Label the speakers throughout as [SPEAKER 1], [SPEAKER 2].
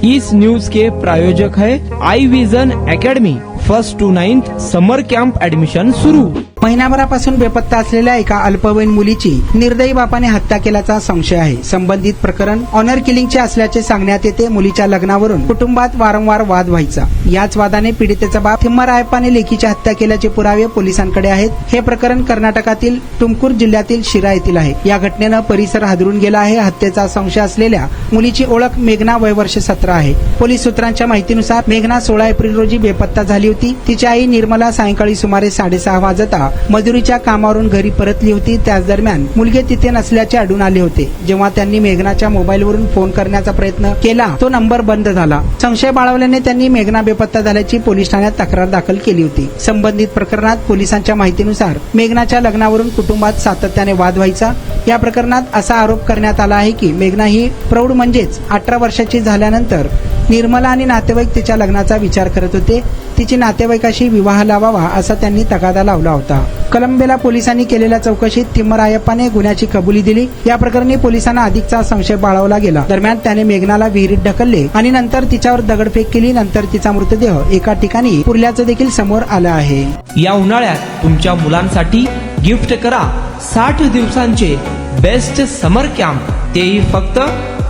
[SPEAKER 1] इस news के प्रायोजक है I Vision Academy. 1st to 9th summer camp admission सुरू।
[SPEAKER 2] महिनाभरापासून बेपत्ता असलेल्या एका अल्पवयीन मुलीची निर्दयी बापाने हत्या केल्याचा संशय आहे। संबंधित प्रकरण ऑनर किलिंगचे असल्याचे सांगण्यात येते। मुलीच्या लग्नावरून कुटुंबात वारंवार वाद व्हायचा। याच वादाने पीडितेचा बाप थिम्मारायप्पाने लेकीची हत्या केल्याचे पुरावे पोलिसांकडे आहेत। हे प्रकरण कर्नाटकातील तुमकुर जिल्ह्यातील शिरा येथील आहे। या घटनेनं परिसर हादरून गेला आहे। हत्येचा संशय असलेल्या मुलीची ओळख मेघना, वय वर्ष 17 आहे। पोलीस सूत्रांच्या माहितीनुसार मेघना 16 एप्रिल रोजी बेपत्ता झाली होती। तिची आई निर्मला सायंकाळी सुमारे 6:30 वाजता मजुरीच्या कामावरून घरी परतली होती। त्याच दरम्यान मुलगे तिथे नसल्याचे आढळून आले होते। जेव्हा त्यांनी मेघनाच्या मोबाईलवरून फोन करण्याचा प्रयत्न केला तो नंबर बंद झाला। संशय बाळगल्याने त्यांनी मेघना बेपत्ता झाल्याची पोलीस ठाण्यात तक्रार दाखल केली होती। संबंधित प्रकरणात पोलिसांच्या माहितीनुसार मेघनाच्या लग्नावरून कुटुंबात सातत्याने वाद व्हायचा। या प्रकरणात असा आरोप करण्यात आला आहे की मेघना ही प्रौढ म्हणजेच 18 वर्षाची झाल्यानंतर निर्मला आणि नातेवाईक तिच्या लग्नाचा विचार करत होते। तिची नातेवाईकाशी विवाह लावावा असा त्यांनी तगादा लावला होता। कलंबेला पोलिसांनी केलेल्या चौकशीत थिम्मारायप्पाने गुन्ह्याची कबुली दिली। या प्रकरणी पोलिसांना अधिकचा संशय बाळगला गेला। दरम्यान त्याने मेघनाला विहिरीत ढकलले आणि नंतर तिच्यावर दगडफेक केली। नंतर तिचा मृतदेह एका ठिकाणी पुरल्याचं देखील समोर आलं आहे।
[SPEAKER 1] या उन्हाळ्यात तुमच्या मुलांसाठी गिफ्ट करा 60 दिवसांचे बेस्ट समर कॅम्प, तेही फक्त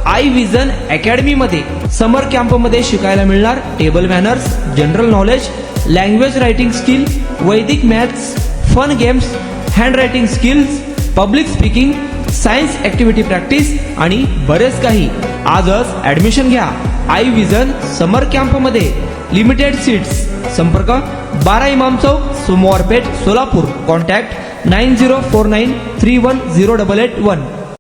[SPEAKER 1] आई विजन अकॅडमी मध्ये। समर कॅम्प मध्ये शिकायला मिळणार table manners, general knowledge, language writing skill, Vedic maths, fun games, hand writing skills, public speaking, science activity practice आणि बरेच काही। आजच ऍडमिशन घ्या आई विजन समर कॅम्प मध्ये। Limited seats. संपर्क 12 इमाम चौक, सोमवारपेठ, सोलापूर। कॉन्टॅक्ट 9049310881।